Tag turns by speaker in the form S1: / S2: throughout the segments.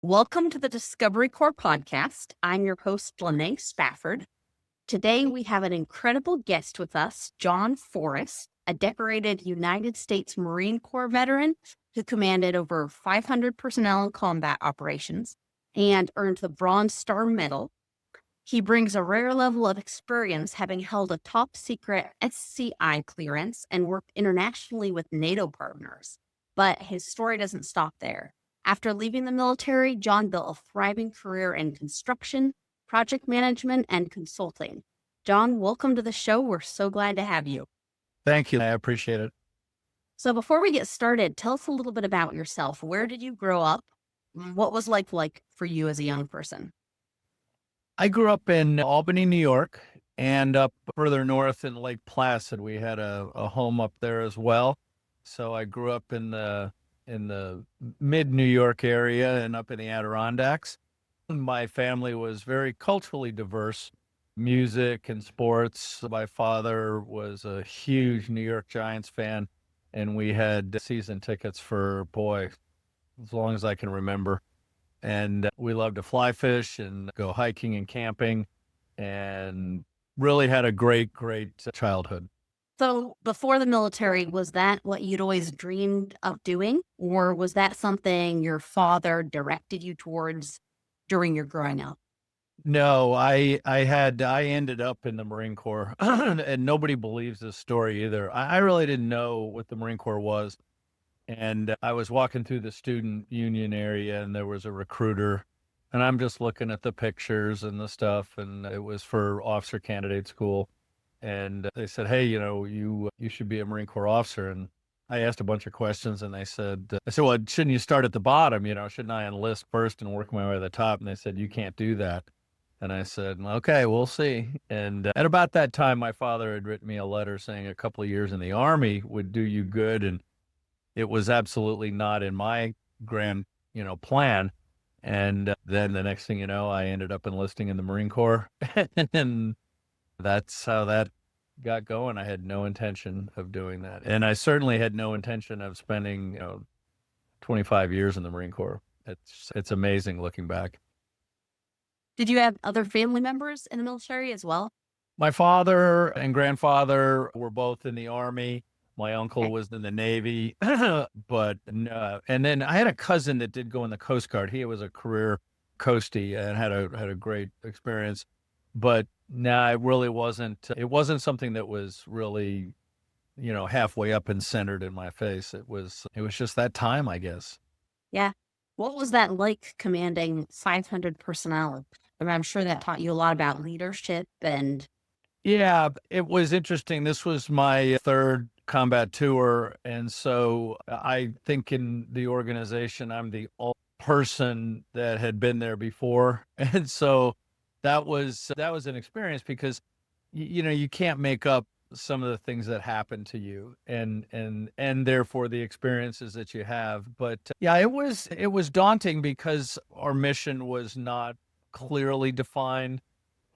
S1: Welcome to the Discovery Corps podcast. I'm your host, Lene Spafford. Today, we have an incredible guest with us, John Forrest, a decorated United States Marine Corps veteran who commanded over 500 personnel in combat operations and earned the Bronze Star Medal. He brings a rare level of experience, having held a top secret SCI clearance and worked internationally with NATO partners. But his story doesn't stop there. After leaving the military, John built a thriving career in construction, project management, and consulting. John, welcome to the show. We're so glad to have you.
S2: Thank you. I appreciate it.
S1: So before we get started, tell us a little bit about yourself. Where did you grow up? What was life like for you as a young person?
S2: I grew up in Albany, New York, and up further north in Lake Placid. We had a home up there as well. So I grew up in the mid New York area and up in the Adirondacks. My family was very culturally diverse, music and sports. My father was a huge New York Giants fan, and we had season tickets for, boy, as long as I can remember. And we loved to fly fish and go hiking and camping, and really had a great childhood.
S1: So before the military, was that what you'd always dreamed of doing? Or was that something your father directed you towards during your growing up?
S2: No, I ended up in the Marine Corps, and nobody believes this story either. I really didn't know what the Marine Corps was. And I was walking through the student union area, and there was a recruiter, and I'm just looking at the pictures and the stuff, and it was for officer candidate school. And they said, "Hey, you should be a Marine Corps officer." And I asked a bunch of questions, and I said, "Well, shouldn't you start at the bottom? Shouldn't I enlist first and work my way to the top?" And they said, "You can't do that." And I said, "Okay, we'll see." And at about that time, my father had written me a letter saying a couple of years in the Army would do you good, and it was absolutely not in my grand, plan. And then the next thing you know, I ended up enlisting in the Marine Corps. And that's how that got going. I had no intention of doing that. And I certainly had no intention of spending, 25 years in the Marine Corps. It's amazing looking back.
S1: Did you have other family members in the military as well?
S2: My father and grandfather were both in the Army. My uncle
S1: Okay.
S2: was in the Navy, but no. And then I had a cousin that did go in the Coast Guard. He was a career coastie and had a great experience. But no, it really wasn't. It wasn't something that was really, halfway up and centered in my face. It was just that time, I guess.
S1: Yeah. What was that like commanding 500 personnel? I'm sure that taught you a lot about leadership and
S2: Yeah, it was interesting. This was my third combat tour. And so I think in the organization, I'm the only person that had been there before. And so that was an experience because, you can't make up some of the things that happen to you and therefore the experiences that you have. But yeah, it was daunting because our mission was not clearly defined,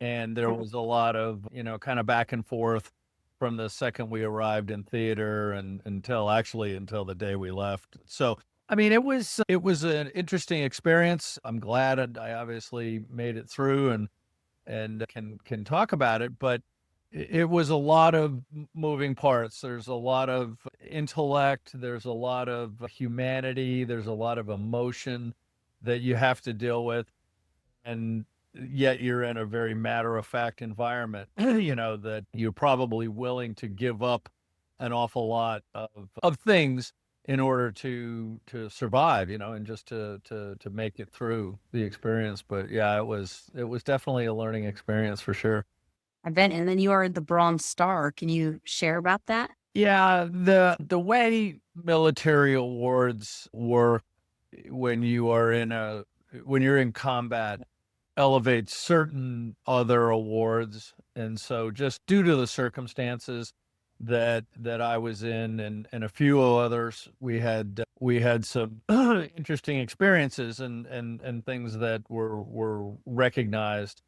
S2: and there was a lot of, kind of back and forth from the second we arrived in theater and until the day we left. So, I mean, it was an interesting experience. I'm glad I obviously made it through and can talk about it, but it was a lot of moving parts. There's a lot of intellect, there's a lot of humanity, there's a lot of emotion that you have to deal with, and yet you're in a very matter of fact environment, that you're probably willing to give up an awful lot of things in order to survive, and just to make it through the experience. But yeah, it was definitely a learning experience for sure.
S1: I bet. And then you are the Bronze Star. Can you share about that?
S2: Yeah, the way military awards work when you are when you're in combat elevates certain other awards. And so just due to the circumstances that I was in and a few others, we had some interesting experiences and things that were recognized.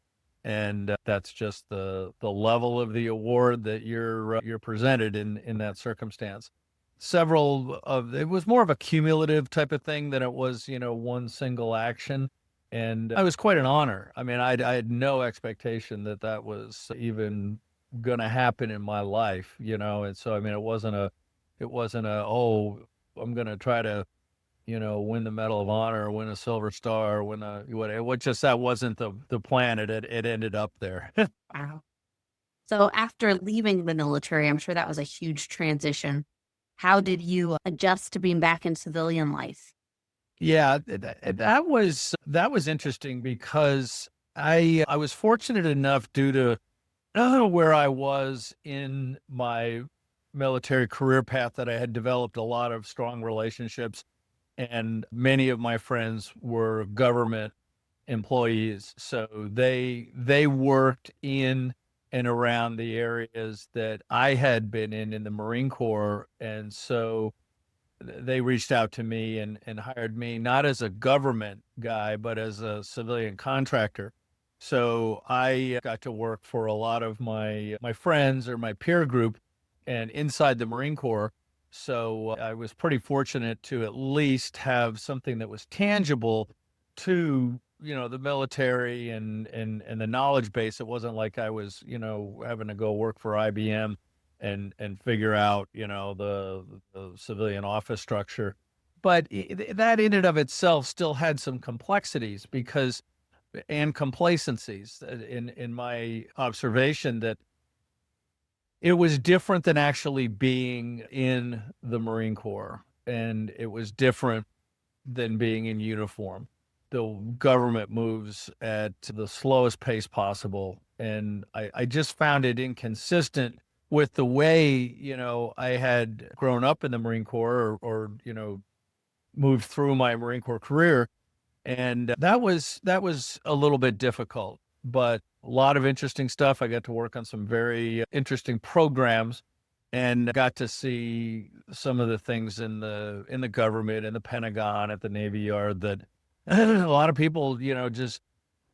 S2: And that's just the level of the award that you're presented in that circumstance. several of it was more of a cumulative type of thing than it was, one single action. And it was quite an honor. I mean, I had no expectation that that was even going to happen in my life, And so, I mean, it wasn't a, oh, I'm going to try to, win the Medal of Honor, win a Silver Star, win a what. Just that wasn't the plan. It ended up there.
S1: Wow. So after leaving the military, I'm sure that was a huge transition. How did you adjust to being back in civilian life?
S2: Yeah, that was interesting because I was fortunate enough due to where I was in my military career path that I had developed a lot of strong relationships, and many of my friends were government employees, so they worked in and around the areas that I had been in the Marine Corps, and so they reached out to me and hired me not as a government guy, but as a civilian contractor. So I got to work for a lot of my friends or my peer group and inside the Marine Corps. So I was pretty fortunate to at least have something that was tangible to, the military and the knowledge base. It wasn't like I was, having to go work for IBM and figure out, the civilian office structure. But that in and of itself still had some complexities because and complacencies in my observation that it was different than actually being in the Marine Corps, and it was different than being in uniform. The government moves at the slowest pace possible. And I just found it inconsistent with the way, I had grown up in the Marine Corps or moved through my Marine Corps career. And that was a little bit difficult, but a lot of interesting stuff. I got to work on some very interesting programs and got to see some of the things in the government, in the Pentagon, at the Navy Yard that a lot of people, just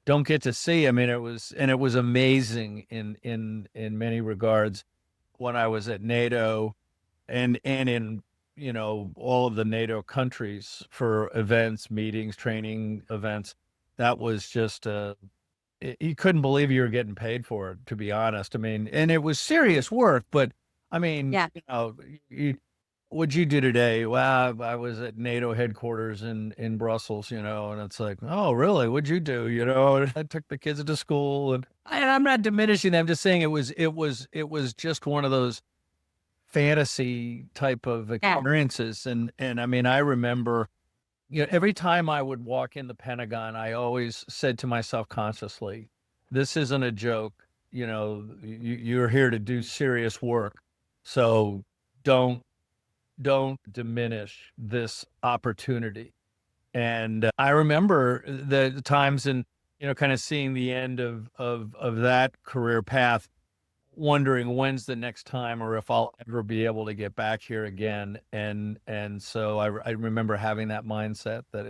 S2: don't get to see. I mean, it was amazing in many regards when I was at NATO and in all of the NATO countries for events, meetings, training events. That was just you couldn't believe you were getting paid for it, to be honest. I mean, and it was serious work, but I mean,
S1: Yeah.
S2: you, what'd you do today? Well, I was at NATO headquarters in Brussels, and it's like, oh, really? What'd you do? I took the kids to school, and I'm not diminishing them. I'm just saying it was just one of those fantasy type of
S1: Yeah.
S2: experiences. And I mean, I remember, every time I would walk in the Pentagon, I always said to myself consciously, this isn't a joke. You're here to do serious work. So don't don't diminish this opportunity. And I remember the times and kind of seeing the end of that career path, wondering when's the next time or if I'll ever be able to get back here again. And so I remember having that mindset that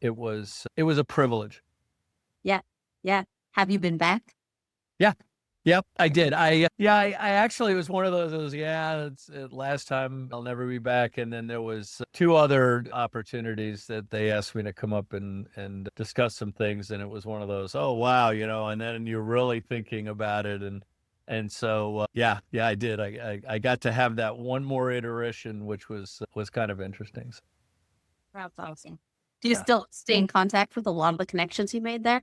S2: it was a privilege.
S1: Yeah. Yeah. Have you been back?
S2: Yeah. Yep, I did. I actually was one of those, yeah, it's last time I'll never be back. And then there was two other opportunities that they asked me to come up and discuss some things. And it was one of those, oh, wow, and then you're really thinking about it. And so, yeah, I did. I got to have that one more iteration, which was kind of interesting. So,
S1: That's awesome. Do you
S2: yeah.
S1: still stay in contact with a lot of the connections you made there?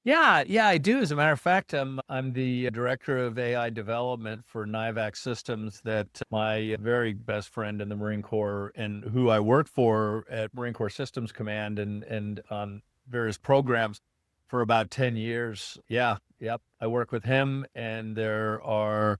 S2: Yeah, I do. As a matter of fact, I'm the director of AI development for NIVAC Systems that my very best friend in the Marine Corps and who I worked for at Marine Corps Systems Command and on various programs for about 10 years. Yeah, yep. I work with him, and there are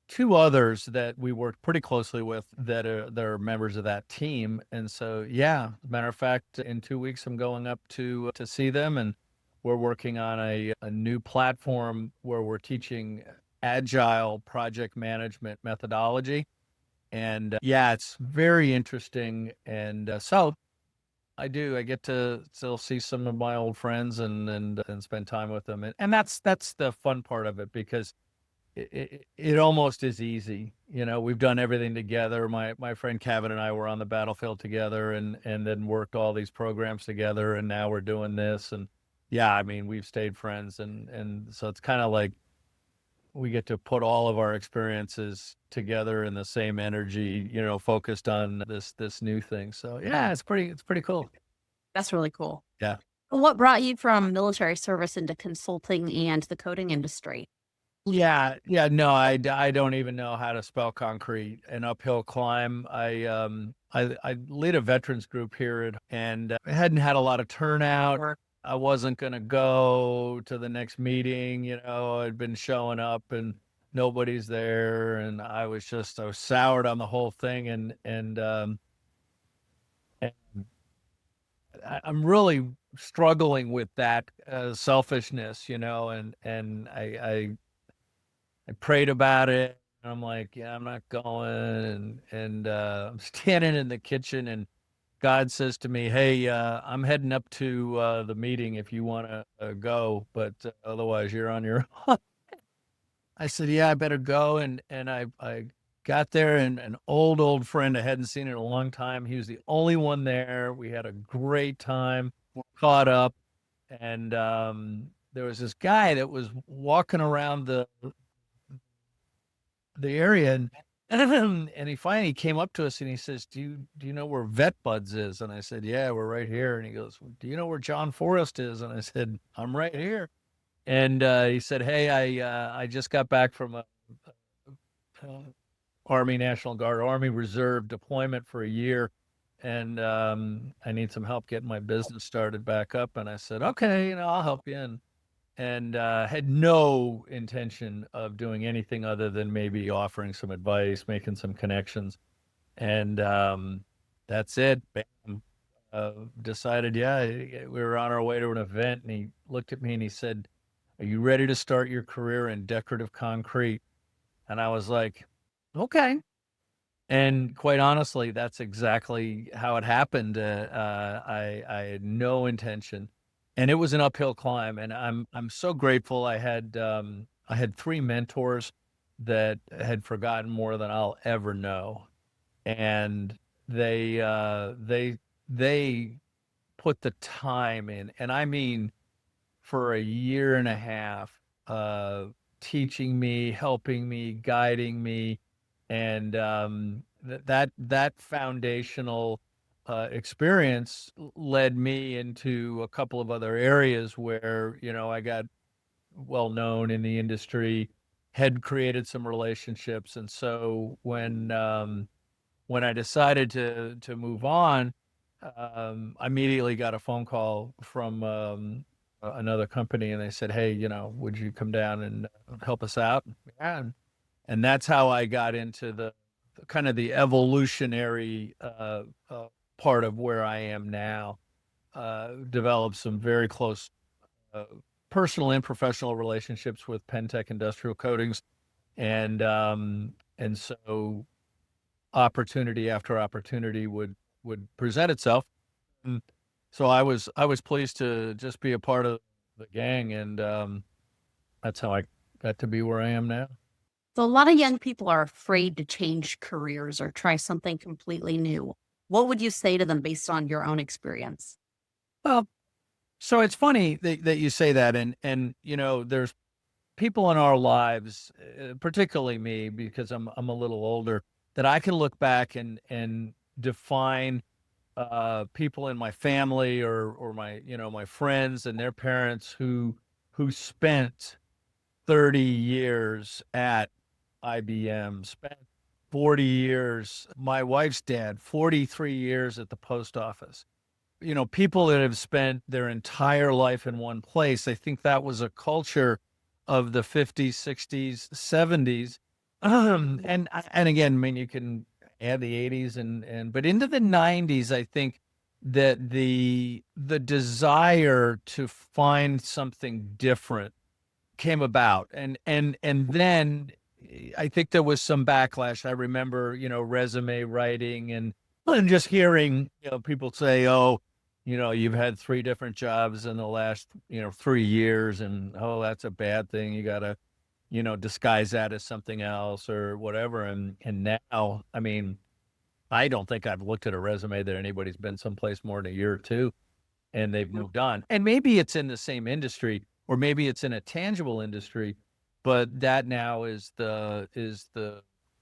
S2: two others that we work pretty closely with that are members of that team. And so, yeah, as a matter of fact, in 2 weeks I'm going up to see them, and we're working on a new platform where we're teaching agile project management methodology. And yeah, it's very interesting. And so I get to still see some of my old friends and spend time with them. And that's the fun part of it because it almost is easy. We've done everything together. My friend Kevin and I were on the battlefield together, and then worked all these programs together, and now we're doing this. And yeah, I mean, we've stayed friends, and so it's kind of like we get to put all of our experiences together in the same energy, focused on this new thing. So yeah, it's pretty cool.
S1: That's really cool.
S2: Yeah.
S1: What brought you from military service into consulting and the coding industry?
S2: Yeah, yeah, no, I don't even know how to spell concrete. An uphill climb. I lead a veterans group here and I hadn't had a lot of turnout. I wasn't gonna go to the next meeting, I'd been showing up and nobody's there, and I was soured on the whole thing, and I'm really struggling with that selfishness, and I prayed about it. And I'm like, yeah, I'm not going. And I'm standing in the kitchen, and God says to me, "Hey, I'm heading up to the meeting if you want to go, but otherwise you're on your own." I said, "Yeah, I better go." And I got there, and an old friend I hadn't seen in a long time. He was the only one there. We had a great time, caught up, and there was this guy that was walking around the area, and and he finally came up to us and he says, "Do you know where Vet Buds is?" And I said, "Yeah, we're right here." And he goes, "Well, do you know where John Forrest is?" And I said, "I'm right here." And he said, "Hey, I just got back from uh, Army National Guard, Army Reserve deployment for a year, and I need some help getting my business started back up." And I said, "Okay, I'll help you." And had no intention of doing anything other than maybe offering some advice, making some connections. And that's it. Bam. Decided, yeah, we were on our way to an event, and he looked at me and he said, "Are you ready to start your career in decorative concrete?" And I was like, "Okay." And quite honestly, that's exactly how it happened. I had no intention, and it was an uphill climb. And I'm so grateful. I had three mentors that had forgotten more than I'll ever know, and they put the time in, and I mean for a year and a half, uh, teaching me, helping me, guiding me, and that foundational experience led me into a couple of other areas where I got well known in the industry, had created some relationships, and so when I decided to move on, I immediately got a phone call from another company, and they said, "Hey, would you come down and help us out?" Yeah, and that's how I got into the kind of the evolutionary part of where I am now. Developed some very close uh, personal and professional relationships with Pentec Industrial Coatings, and so opportunity after opportunity would present itself. And so I was pleased to just be a part of the gang, and that's how I got to be where I am now.
S1: So, a lot of young people are afraid to change careers or try something completely new. What would you say to them based on your own experience?
S2: Well, so it's funny that you say that, and there's people in our lives, particularly me, because I'm a little older, that I can look back and define people in my family or my friends and their parents who spent 30 years at IBM, spent 40 years. My wife's dad, 43 years at the post office. People that have spent their entire life in one place. I think that was a culture of the 50s, 60s, 70s. And again, I mean, you can add the 80s but into the 90s, I think that the desire to find something different came about. And then I think there was some backlash. I remember, resume writing and just hearing, people say, "Oh, you've had three different jobs in the last, 3 years, and oh, that's a bad thing. disguise that as something else or whatever. And now, I mean, I don't think I've looked at a resume that anybody's been someplace more than a year or two and they've moved on. And maybe it's in the same industry or maybe it's in a tangible industry, but that now is the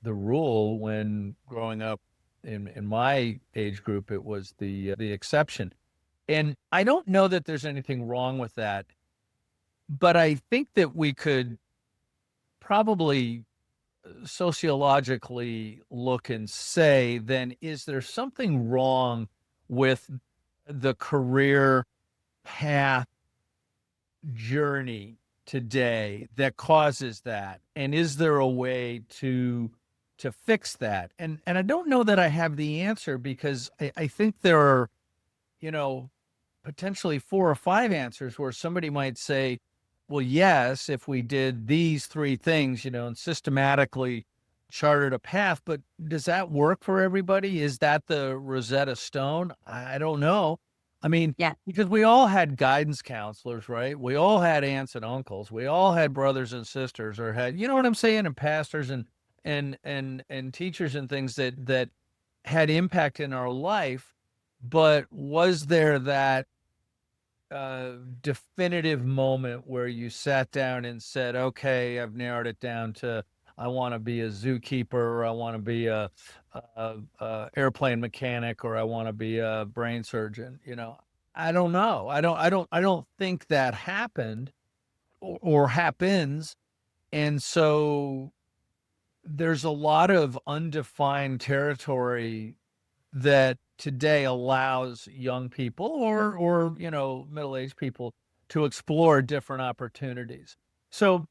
S2: rule. When growing up in my age group, it was the exception. And I don't know that there's anything wrong with that, but I think that we could probably sociologically look and say, then is there something wrong with the career path journey today that causes that? And is there a way to fix that? And I don't know that I have the answer, because I think there are, you know, potentially four or five answers where somebody might say, well, yes, if we did these three things, and systematically chartered a path, but does that work for everybody? Is that the Rosetta Stone? I don't know. I mean,
S1: Yeah.
S2: because we all had guidance counselors, right? We all had aunts and uncles. We all had brothers and sisters, or had, you know what I'm saying, and pastors and teachers and things that had impact in our life. But was there that definitive moment where you sat down and said, okay, I've narrowed it down to, I want to be a zookeeper, or I want to be a airplane mechanic, or I want to be a brain surgeon? I don't know. I don't think that happened, or happens. And so there's a lot of undefined territory that today allows young people, or middle-aged people, to explore different opportunities. So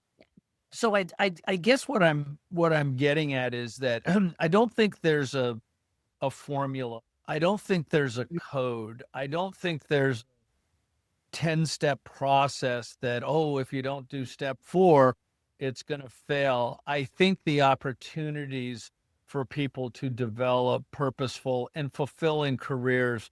S2: I guess what I'm getting at is that I don't think there's a formula. I don't think there's a code. I don't think there's 10-step process that, oh, if you don't do step 4, it's going to fail. I think the opportunities for people to develop purposeful and fulfilling careers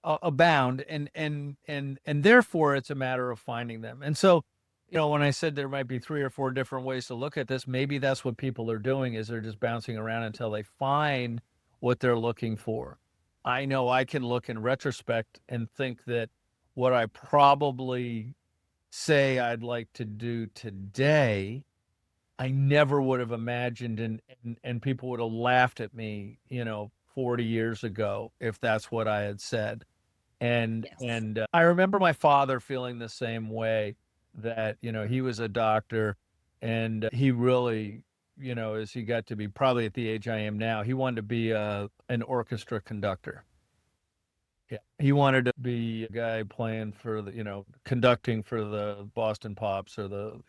S2: abound, and therefore it's a matter of finding them. And so, when I said there might be 3 or 4 different ways to look at this, maybe that's what people are doing, is they're just bouncing around until they find what they're looking for. I know I can look in retrospect and think that what I probably say I'd like to do today, I never would have imagined, and people would have laughed at me, 40 years ago, if that's what I had said. And
S1: Yes.
S2: and I remember my father feeling the same way, that, he was a doctor, and he really, as he got to be probably at the age I am now, he wanted to be an orchestra conductor. Yeah. He wanted to be a guy playing for the, conducting for the Boston Pops, or the,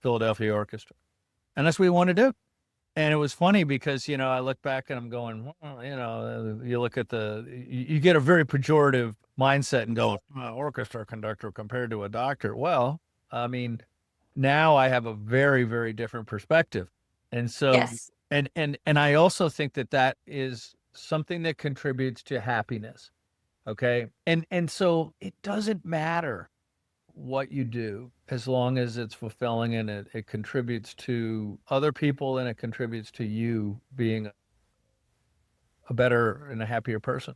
S2: Philadelphia Orchestra. And that's what he wanted to do. And it was funny because, I look back and I'm going, well, you look at you get a very pejorative mindset and go, orchestra conductor compared to a doctor. Well, I mean, now I have a very, very different perspective. And so,
S1: Yes.
S2: and I also think that that is something that contributes to happiness. Okay. And so it doesn't matter what you do, as long as it's fulfilling, and it contributes to other people, and it contributes to you being a better and a happier person.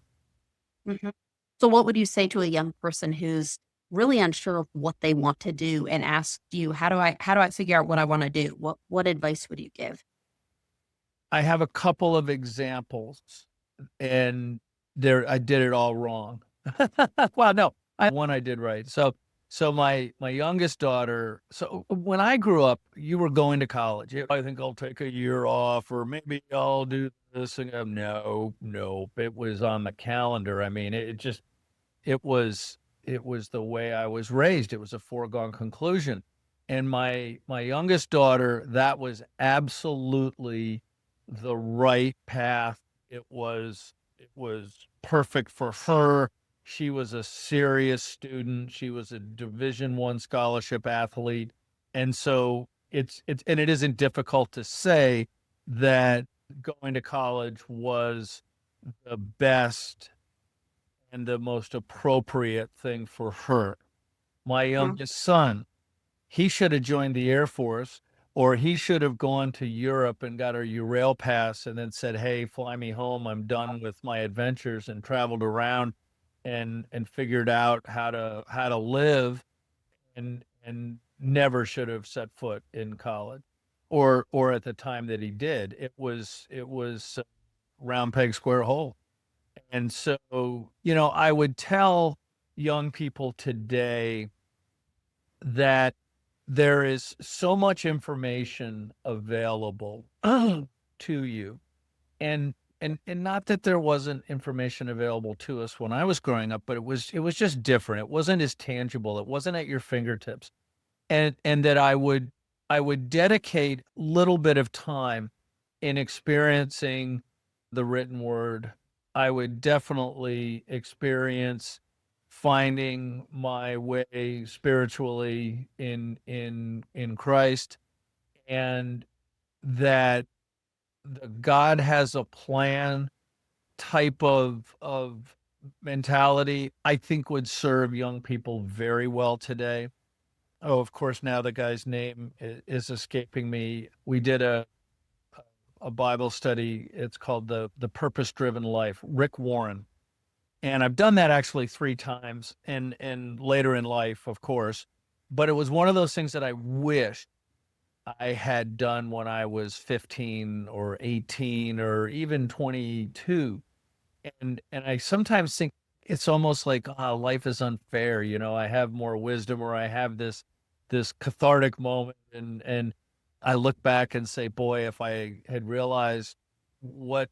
S1: Mhm. So what would you say to a young person who's really unsure of what they want to do and asked you, how do I figure out what I want to do? What advice would you give?
S2: I have a couple of examples, and I did it all wrong. Well, no, I did right. So my youngest daughter. So when I grew up, you were going to college. I think I'll take a year off, or maybe I'll do this. And no, no, it was on the calendar. I mean, it was it was the way I was raised. It was a foregone conclusion. And my youngest daughter, that was absolutely the right path. It was perfect for her. She was a serious student. She was a Division 1 scholarship athlete. And so it isn't difficult to say that going to college was the best and the most appropriate thing for her. My
S1: Mhm.
S2: youngest son, he should have joined the Air Force, or he should have gone to Europe and got a Eurail pass and then said, "Hey, fly me home. I'm done with my adventures," and traveled around and figured out how to live, and never should have set foot in college, or at the time that he did. It was round peg square hole. And so, I would tell young people today that there is so much information available to you. And not that there wasn't information available to us when I was growing up, but it was just different. It wasn't as tangible. It wasn't at your fingertips. And that I would dedicate a little bit of time in experiencing the written word. I would definitely experience finding my way spiritually in Christ, and that God has a plan type of mentality, I think would serve young people very well today. Oh, of course, now the guy's name is escaping me. We did a Bible study. It's called the Purpose Driven Life, Rick Warren. And I've done that actually 3 times, and later in life, of course. But it was one of those things that I wish I had done when I was 15 or 18 or even 22. And I sometimes think it's almost like, life is unfair. I have more wisdom, or I have this cathartic moment, and I look back and say, boy, if I had realized what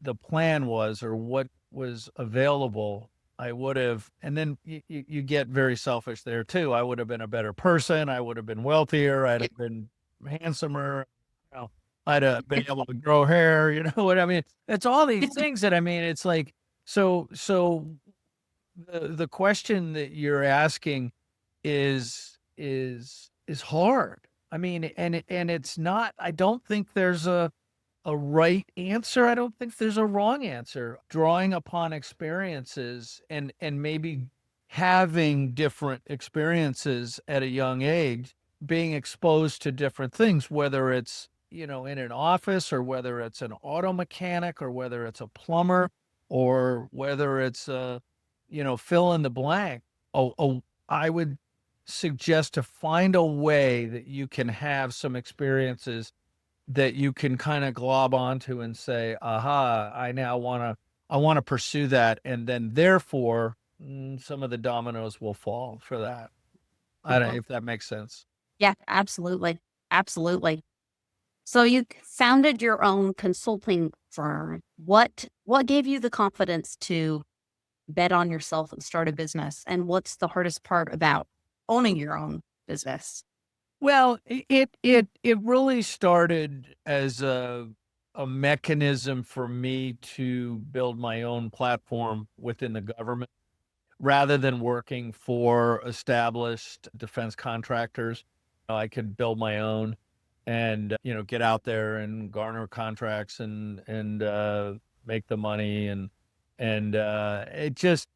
S2: the plan was or what was available, I would have. And then you get very selfish there too. I would have been a better person. I would have been wealthier. I'd have been handsomer. You know, I'd have been able to grow hair. You know what I mean? It's all these things that, I mean, it's like, so the question that you're asking is hard. I mean, and it's not. I don't think there's a right answer. I don't think there's a wrong answer. Drawing upon experiences, and maybe having different experiences at a young age, being exposed to different things, whether it's, in an office, or whether it's an auto mechanic, or whether it's a plumber, or whether it's fill in the blank. I would suggest to find a way that you can have some experiences that you can kind of glob onto and say, aha, I want to pursue that. And then therefore, some of the dominoes will fall for that. I don't know if that makes sense.
S1: Yeah, absolutely. Absolutely. So you founded your own consulting firm. What gave you the confidence to bet on yourself and start a business? And what's the hardest part about owning your own business?
S2: Well, it really started as a mechanism for me to build my own platform within the government, rather than working for established defense contractors. I could build my own, and get out there and garner contracts, and make the money, and it just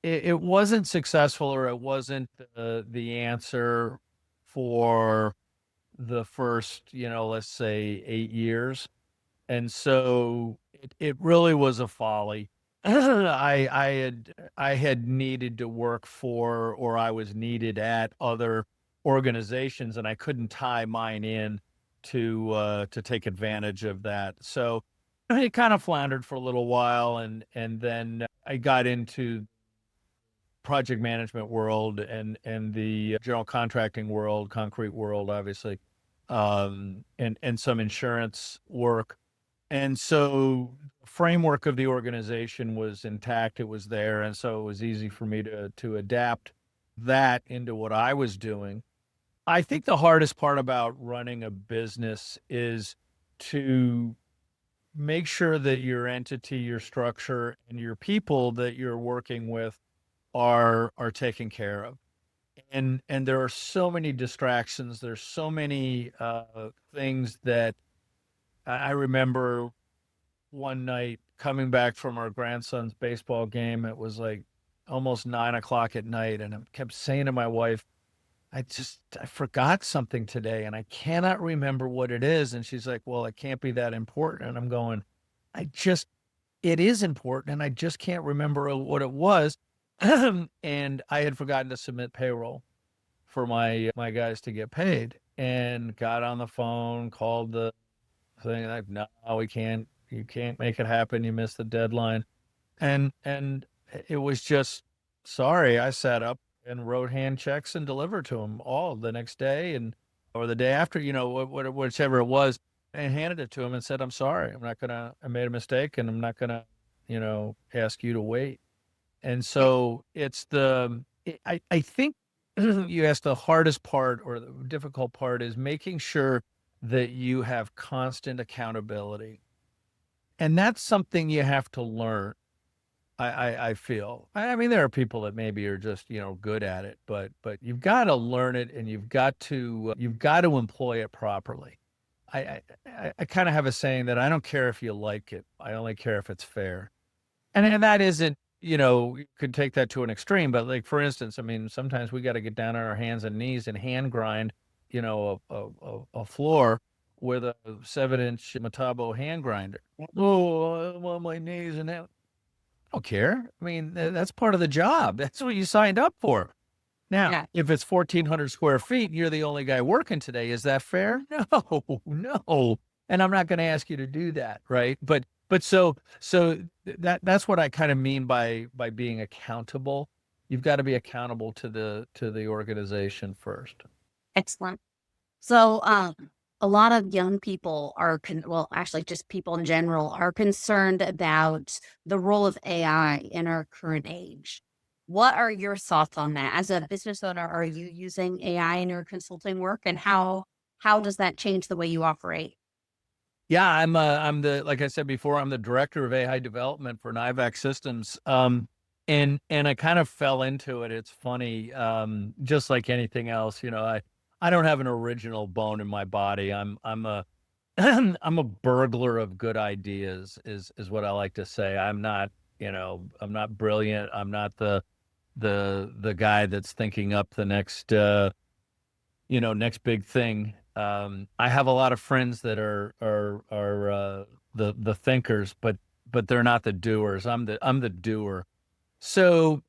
S2: it wasn't successful, or it wasn't the answer for the first, let's say, 8 years. And so it really was a folly. I had needed to work for, or I was needed at other organizations, and I couldn't tie mine in to take advantage of that. So it kind of floundered for a little while, and then I got into project management world, and the general contracting world, concrete world, obviously, and some insurance work. And so the framework of the organization was intact. It was there. And so it was easy for me to adapt that into what I was doing. I think the hardest part about running a business is to make sure that your entity, your structure, and your people that you're working with are taken care of. And there are so many distractions. There's so many things that I remember one night coming back from our grandson's baseball game. It was like almost 9 o'clock at night, and I kept saying to my wife, I forgot something today and I cannot remember what it is. And she's like, well, it can't be that important. And I'm going, I just, it is important. And I just can't remember what it was. And I had forgotten to submit payroll for my guys to get paid, and got on the phone, called the thing like, no, we can't, you can't make it happen. You missed the deadline. And it was just, sorry. I sat up and wrote hand checks and delivered to him all the next day and or the day after, whichever it was, and handed it to him and said, I'm sorry. I made a mistake and I'm not gonna, ask you to wait. And
S1: Yeah.
S2: so I think you asked the hardest part or the difficult part is making sure that you have constant accountability. And that's something you have to learn. I feel. I mean, there are people that maybe are just, good at it, but you've got to learn it and you've got to employ it properly. I kind of have a saying that I don't care if you like it. I only care if it's fair. And that isn't, you could take that to an extreme, but like for instance, I mean, sometimes we got to get down on our hands and knees and hand grind, a floor with a 7-inch Metabo hand grinder. Oh, I'm on my knees and that. I don't care. I mean, that's part of the job. That's what you signed up for. Now,
S1: Yeah.
S2: if it's 1,400 square feet and you're the only guy working today, is that fair? No, no. And I'm not going to ask you to do that, right? But that's what I kind of mean by being accountable. You've got to be accountable to the organization first.
S1: Excellent. So, a lot of young people well, actually, just people in general are concerned about the role of AI in our current age. What are your thoughts on that? As a business owner, are you using AI in your consulting work, and how does that change the way you operate?
S2: Yeah, I'm the like I said before, I'm the director of AI development for NIVAC Systems. And I kind of fell into it. It's funny, just like anything else, I don't have an original bone in my body. I'm a I'm a burglar of good ideas is what I like to say. I'm not brilliant. I'm not the guy that's thinking up the next big thing. I have a lot of friends that are the thinkers, but they're not the doers. I'm the doer. So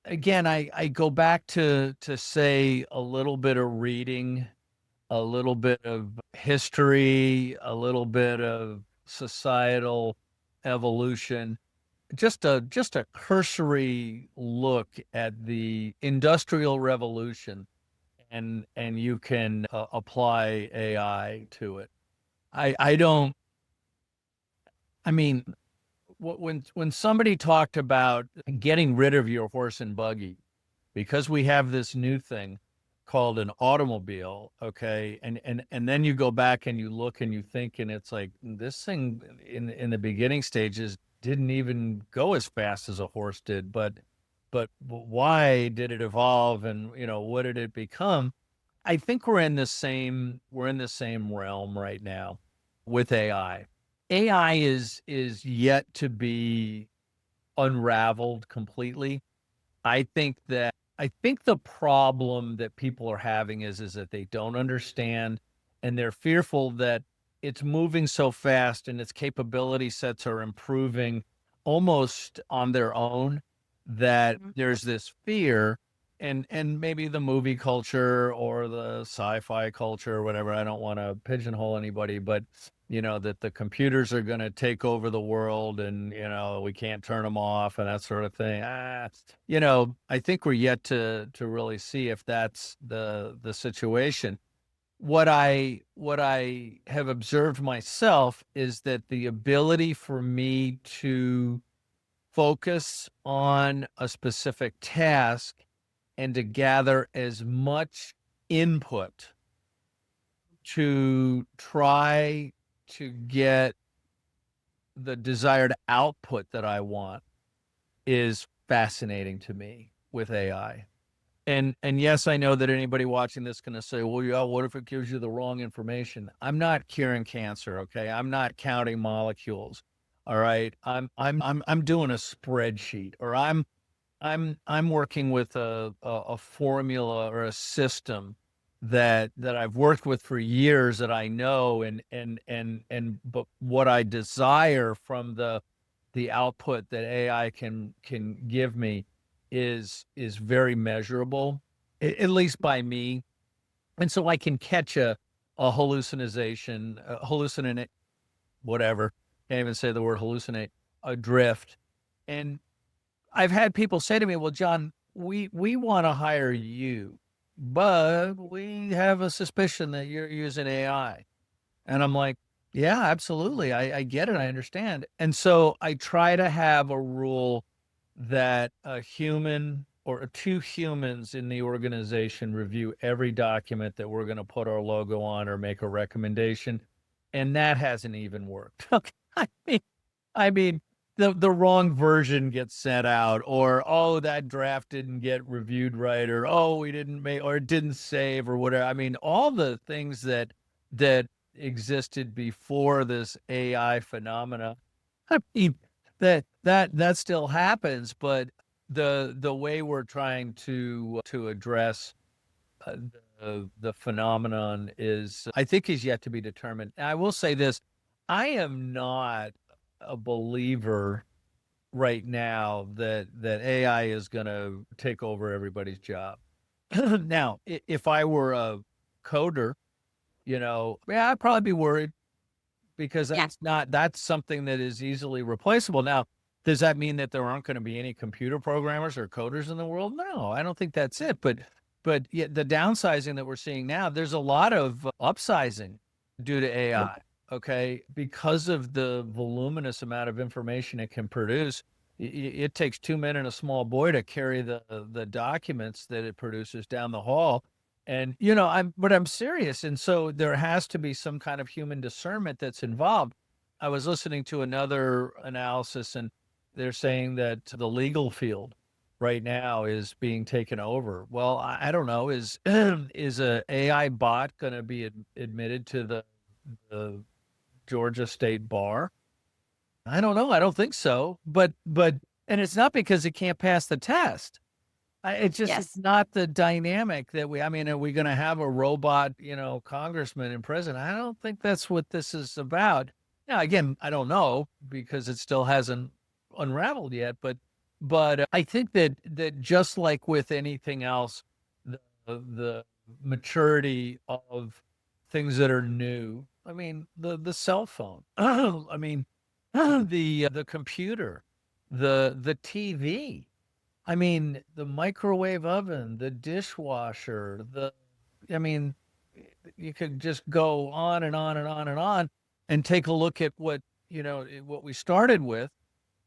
S2: again, I go back to say a little bit of reading, a little bit of history, a little bit of societal evolution, just a cursory look at the Industrial Revolution, and you can apply AI to it. I don't. I mean, when somebody talked about getting rid of your horse and buggy because we have this new thing called an automobile, okay, and then you go back and you look and you think, and it's like this thing in the beginning stages didn't even go as fast as a horse did, but why did it evolve, and what did it become? I think we're in the same realm right now with AI. AI is yet to be unraveled completely. I think the problem that people are having is that they don't understand, and they're fearful that it's moving so fast and its capability sets are improving almost on their own, that
S1: Mhm.
S2: there's this fear, and maybe the movie culture or the sci-fi culture or whatever. I don't want to pigeonhole anybody, but that the computers are going to take over the world, and we can't turn them off and that sort of thing. I think we're yet to really see if that's the situation. What I have observed myself is that the ability for me to focus on a specific task and to gather as much input to try to get the desired output that I want is fascinating to me with AI. And yes, I know that anybody watching this is going to say, "Well, yeah, what if it gives you the wrong information?" I'm not curing cancer, okay? I'm not counting molecules. All right? I'm doing a spreadsheet, or I'm working with a formula or a system that I've worked with for years that I know but what I desire from the output that AI can give me is very measurable, at least by me. And so I can catch a hallucination, hallucinate, whatever. Can't even say the word hallucinate, a drift. And I've had people say to me, "Well, John, we want to hire you, but we have a suspicion that you're using AI." And I'm like, "Yeah, absolutely. I get it. I understand." And so I try to have a rule that a human or two humans in the organization review every document that we're going to put our logo on or make a recommendation. And that hasn't even worked. Okay. I mean, the wrong version gets sent out, or oh, that draft didn't get reviewed right, or oh, we didn't make, or it didn't save, or whatever. I mean, all the things that existed before this AI phenomena. I mean, that still happens, but the way we're trying to address uh, the phenomenon is, I think, is yet to be determined. And I will say this: I am not a believer right now that AI is going to take over everybody's job. Now, if I were a coder, yeah, I'd probably be worried because
S1: Yeah.
S2: that's something that is easily replaceable. Now, does that mean that there aren't going to be any computer programmers or coders in the world? No, I don't think that's it. But yeah, the downsizing that we're seeing now, there's a lot of upsizing due to AI. Okay, because of the voluminous amount of information it can produce, it takes 2 men and a small boy to carry the documents that it produces down the hall. And I'm serious. And so there has to be some kind of human discernment that's involved. I was listening to another analysis, and they're saying that the legal field right now is being taken over. Well, I don't know. Is is a AI bot going to be admitted to the Georgia State Bar? I don't know. I don't think so. But and it's not because it can't pass the test. It's
S1: Yes.
S2: not the dynamic that I mean, are we going to have a robot, congressman and president? I don't think that's what this is about. Now, again, I don't know because it still hasn't unraveled yet, but I think that just like with anything else, the maturity of things that are new. I mean, the cell phone. I mean, the computer, the TV. I mean, the microwave oven, the dishwasher, I mean, you could just go on and on and on and on and take a look at what we started with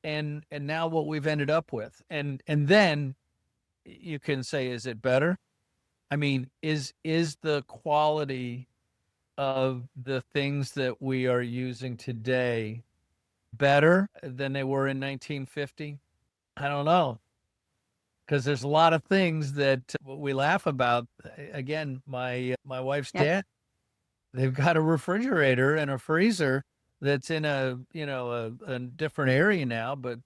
S2: and now what we've ended up with. And then you can say, is it better? I mean, is the quality of the things that we are using today better than they were in 1950? I don't know. Because there's a lot of things that we laugh about. Again, my wife's
S1: Yep.
S2: dad, they've got a refrigerator and a freezer that's in a different area now, but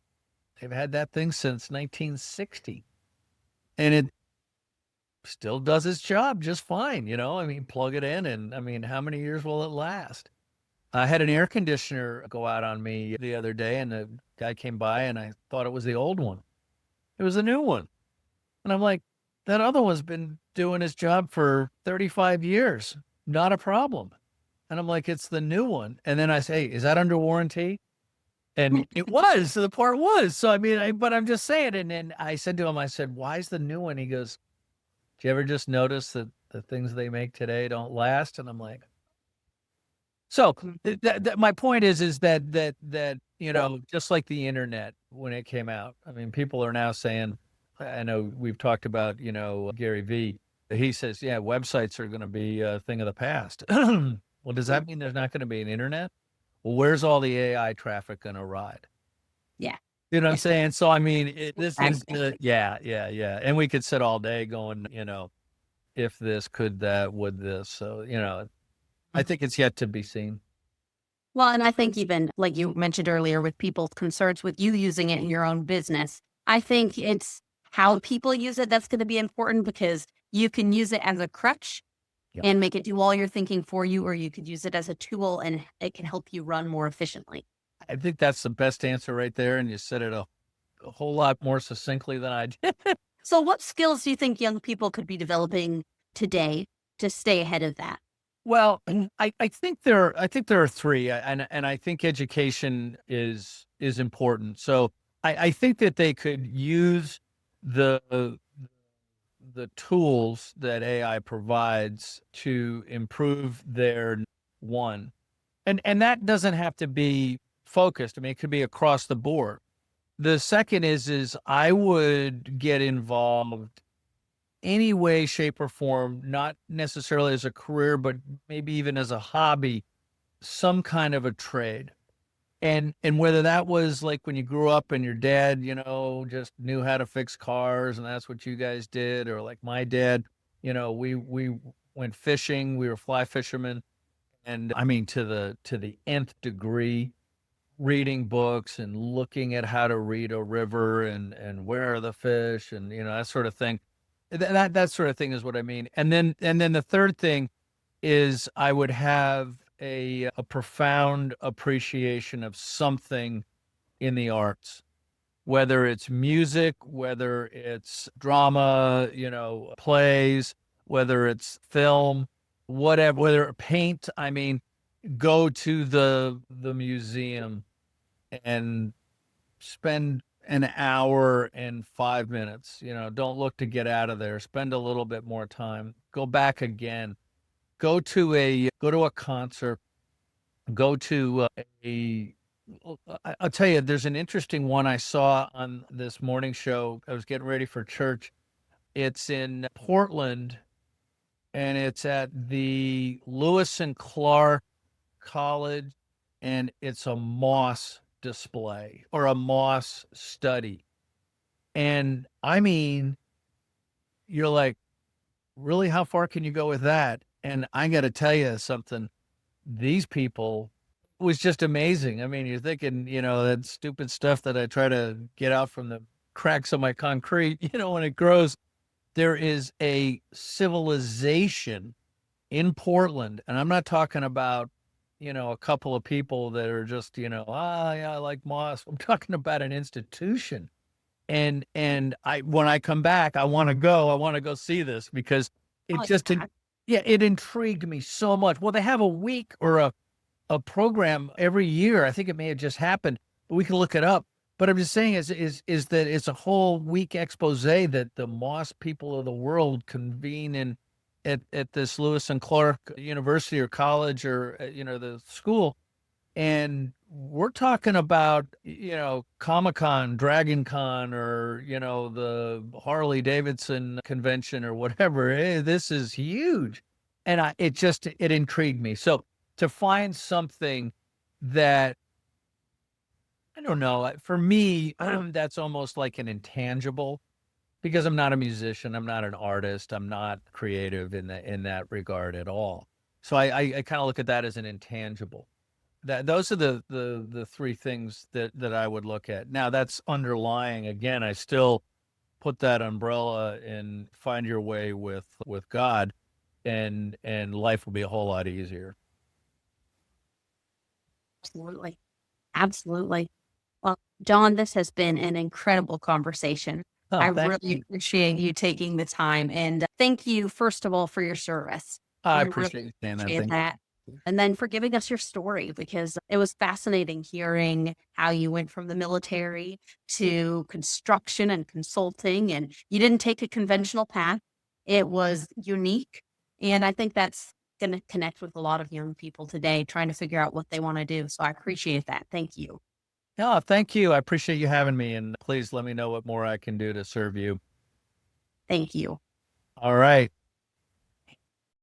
S2: they've had that thing since 1960, and it still does its job just fine. I mean, plug it in, and I mean, how many years will it last? I had an air conditioner go out on me the other day, and the guy came by, and I thought it was the old one. It was the new one. And I'm like, that other one's been doing his job for 35 years. Not a problem. And I'm like, it's the new one. And then I say, is that under warranty? And it was. So the part was. So I mean, but I'm just saying. And then I said to him, I said, why is the new one? He goes, do you ever just notice that the things they make today don't last? And I'm like, so my point is that just like the internet when it came out, I mean, people are now saying, I know we've talked about Gary V. He says, yeah, websites are going to be a thing of the past. Well, does that mean there's not going to be an internet? Well, where's all the AI traffic going to ride?
S1: Yeah.
S2: You know what I'm
S1: Yeah.
S2: saying? So I mean, this is
S1: Exactly.
S2: yeah, yeah, yeah, and we could sit all day going, if this, could that, would this. So I think it's yet to be seen.
S1: Well, and I think even like you mentioned earlier with people's concerns with you using it in your own business, I think it's how people use it, that's going to be important because you can use it as a crutch
S2: Yep.
S1: and make it do all your thinking for you, or you could use it as a tool and it can help you run more efficiently.
S2: I think that's the best answer right there. And you said it a whole lot more succinctly than I did.
S1: So, what skills do you think young people could be developing today to stay ahead of that?
S2: Well, I think I think there are three, and I think education is important. So I think that they could use the the tools that AI provides to improve their one. And that doesn't have to be focused. I mean, it could be across the board. The second is I would get involved any way, shape, or form, not necessarily as a career, but maybe even as a hobby, some kind of a trade. And whether that was like when you grew up and your dad, just knew how to fix cars and that's what you guys did, or like my dad, we went fishing, we were fly fishermen, and I mean to the nth degree, reading books and looking at how to read a river and where are the fish and that sort of thing. That sort of thing is what I mean. And then the third thing is I would have a profound appreciation of something in the arts, whether it's music, whether it's drama, plays, whether it's film, whatever, whether paint. I mean, go to the museum and spend an hour and 5 minutes. Don't look to get out of there. Spend a little bit more time. Go back again. Go to a concert. Go to a. I'll tell you, there's an interesting one I saw on this morning show. I was getting ready for church. It's in Portland, and it's at the Lewis and Clark College, and it's a moss display or a moss study. And I mean, you're like, really, how far can you go with that? And I got to tell you something. These people was just amazing. I mean, you're thinking, that stupid stuff that I try to get out from the cracks of my concrete, when it grows. There is a civilization in Portland, and I'm not talking about, a couple of people that are just, yeah, I like moss. I'm talking about an institution. And when I come back, I want to go see this because it
S1: Oh,
S2: just,
S1: yeah.
S2: yeah, it intrigued me so much. Well, they have a week or a program every year. I think it may have just happened, but we can look it up. But I'm just saying is that it's a whole week expose that the Moss people of the world convene in at this Lewis and Clark University or college or the school, and we're talking about Comic-Con, Dragon Con, or the Harley Davidson convention or whatever. This is huge, and it intrigued me. So to find something that I don't know, for me, that's almost like an intangible because I'm not a musician, I'm not an artist, I'm not creative in that regard at all. So I kind of look at that as an intangible. Those are the three things that I would look at. Now that's underlying. Again, I still put that umbrella and find your way with God, and life will be a whole lot easier.
S1: Absolutely. Absolutely. Well, John, this has been an incredible conversation.
S2: Oh,
S1: I
S2: thank
S1: really
S2: you.
S1: appreciate you taking the time and thank you, first of all, for your service.
S2: I
S1: I really
S2: appreciate you saying that.
S1: appreciate
S2: Thank
S1: that. And then for giving us your story because it was fascinating hearing how you went from the military to construction and consulting, and you didn't take a conventional path. It was unique. And I think that's going to connect with a lot of young people today trying to figure out what they want to do. So I appreciate that. Thank you.
S2: No, thank you. I appreciate you having me, and please let me know what more I can do to serve you.
S1: Thank you.
S2: All right.